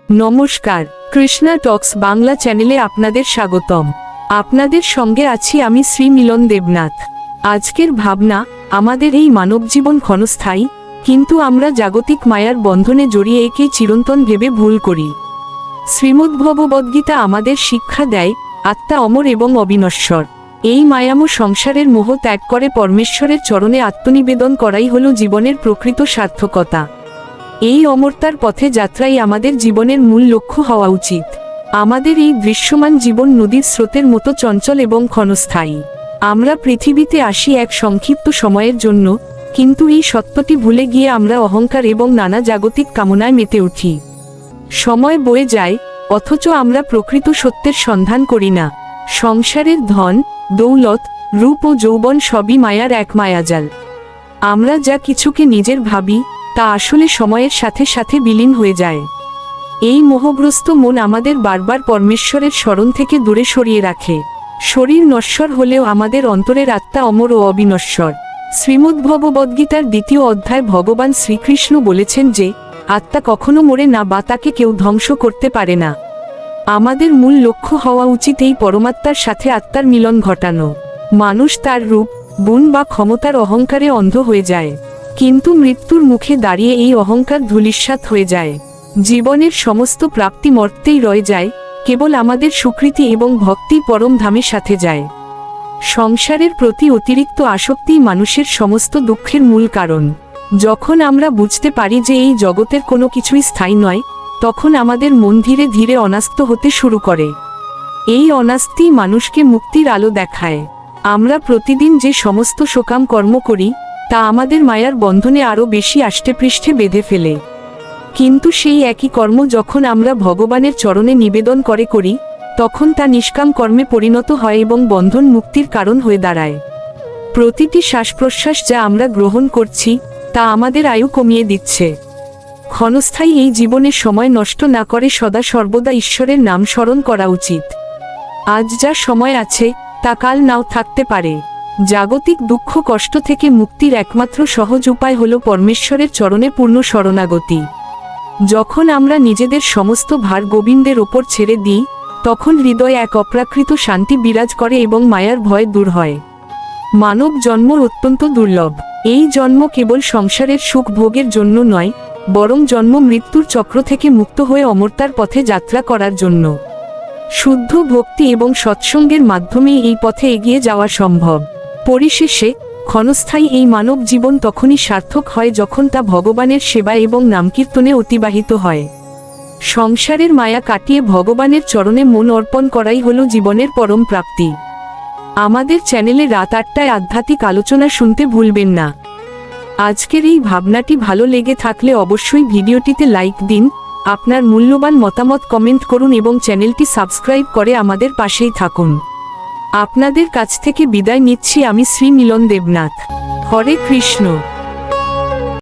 নমস্কার, কৃষ্ণা টক্স বাংলা চ্যানেলে আপনাদের স্বাগতম। আপনাদের সঙ্গে আছি আমি শ্রী মিলন দেবনাথ। আজকের ভাবনা, আমাদের এই মানব জীবন ক্ষণস্থায়ী, কিন্তু আমরা জাগতিক মায়ার বন্ধনে জড়িয়ে একেই চিরন্তন ভেবে ভুল করি। শ্রীমদ্ভগবদ্গীতা আমাদের শিক্ষা দেয়, আত্মা অমর এবং অবিনশ্বর। এই মায়াময় সংসারের মোহ ত্যাগ করে পরমেশ্বরের চরণে আত্মনিবেদন করাই হল জীবনের প্রকৃত সার্থকতা। এই অমরতার পথে যাত্রাই আমাদের জীবনের মূল লক্ষ্য হওয়া উচিত। আমাদের এই দৃশ্যমান জীবন নদীর স্রোতের মতো চঞ্চল এবং ক্ষণস্থায়ী। আমরা পৃথিবীতে আসি এক সংক্ষিপ্ত সময়ের জন্য, কিন্তু এই সত্যটি ভুলে গিয়ে আমরা অহংকার এবং নানা জাগতিক কামনায় মেতে উঠি। সময় বয়ে যায়, অথচ আমরা প্রকৃত সত্যের সন্ধান করি না। সংসারের ধন, দৌলত, রূপ ও যৌবন সবই মায়ার এক মায়াজাল। আমরা যা কিছুকে নিজের ভাবি, তা আসলে সময়ের সাথে সাথে বিলীন হয়ে যায়। এই মোহগ্রস্ত মন আমাদের বারবার পরমেশ্বরের স্মরণ থেকে দূরে সরিয়ে রাখে। শরীর নশ্বর হলেও আমাদের অন্তরের আত্মা অমর ও অবিনশ্বর। শ্রীমদ্ভগবদ্গীতার 2য় অধ্যায় ভগবান শ্রীকৃষ্ণ বলেছেন যে, আত্মা কখনো মরে না বা তাকে কেউ ধ্বংস করতে পারে না। আমাদের মূল লক্ষ্য হওয়া উচিত এই পরমাত্মার সাথে আত্মার মিলন ঘটানো। মানুষ তার রূপ, গুণ বা ক্ষমতার অহংকারে অন্ধ হয়ে যায়, কিন্তু মৃত্যুর মুখে দাঁড়িয়ে এই অহংকার ধূলিসাৎ হয়ে যায়। জীবনের সমস্ত প্রাপ্তি মর্তেই রয়ে যায়, কেবল আমাদের স্বীকৃতি এবং ভক্তি পরম ধামের সাথে যায়। সংসারের প্রতি অতিরিক্ত আসক্তিই মানুষের সমস্ত দুঃখের মূল কারণ। যখন আমরা বুঝতে পারি যে এই জগতের কোনো কিছুই স্থায়ী নয়, তখন আমাদের মন ধীরে ধীরে অনাস্ত হতে শুরু করে। এই অনাস্তি মানুষকে মুক্তির আলো দেখায়। আমরা প্রতিদিন যে সমস্ত সকাম কর্ম করি, তা আমাদের মায়ার বন্ধনে আরও বেশি আষ্টেপৃষ্ঠে বেঁধে ফেলে। কিন্তু সেই একই কর্ম যখন আমরা ভগবানের চরণে নিবেদন করি, তখন তা নিষ্কাম কর্মে পরিণত হয় এবং বন্ধন মুক্তির কারণ হয়ে দাঁড়ায়। প্রতিটি শ্বাস প্রশ্বাস যা আমরা গ্রহণ করছি, তা আমাদের আয়ু কমিয়ে দিচ্ছে। ক্ষণস্থায়ী এই জীবনের সময় নষ্ট না করে সদা সর্বদা ঈশ্বরের নাম স্মরণ করা উচিত। আজ যা সময় আছে, তা কাল নাও থাকতে পারে। জাগতিক দুঃখ কষ্ট থেকে মুক্তির একমাত্র সহজ উপায় হল পরমেশ্বরের চরণে পূর্ণ শরণাগতি। যখন আমরা নিজেদের সমস্ত ভার গোবিন্দের ওপর ছেড়ে দিই, তখন হৃদয়ে এক অপ্রাকৃত শান্তি বিরাজ করে এবং মায়ার ভয় দূর হয়। মানব জন্ম অত্যন্ত দুর্লভ। এই জন্ম কেবল সংসারের সুখ ভোগের জন্য নয়, বরং জন্ম মৃত্যুর চক্র থেকে মুক্ত হয়ে অমরতার পথে যাত্রা করার জন্য। শুদ্ধ ভক্তি এবং সৎসঙ্গের মাধ্যমেই এই পথে এগিয়ে যাওয়া সম্ভব। পরিশেষে, ক্ষণস্থায়ী এই মানব জীবন তখনই সার্থক হয় যখন তা ভগবানের সেবা এবং নামকীর্তনে অতিবাহিত হয়। সংসারের মায়া কাটিয়ে ভগবানের চরণে মন অর্পণ করাই হল জীবনের পরম প্রাপ্তি। আমাদের চ্যানেলে রাত 8টায় আধ্যাত্মিক আলোচনা শুনতে ভুলবেন না। আজকের এই ভাবনাটি ভালো লেগে থাকলে অবশ্যই ভিডিওটিতে লাইক দিন, আপনার মূল্যবান মতামত কমেন্ট করুন এবং চ্যানেলটি সাবস্ক্রাইব করে আমাদের পাশেই থাকুন। আপনাদের কাছ থেকে বিদায় নিচ্ছি আমি শ্রী মিলন দেবনাথ। হরে কৃষ্ণ।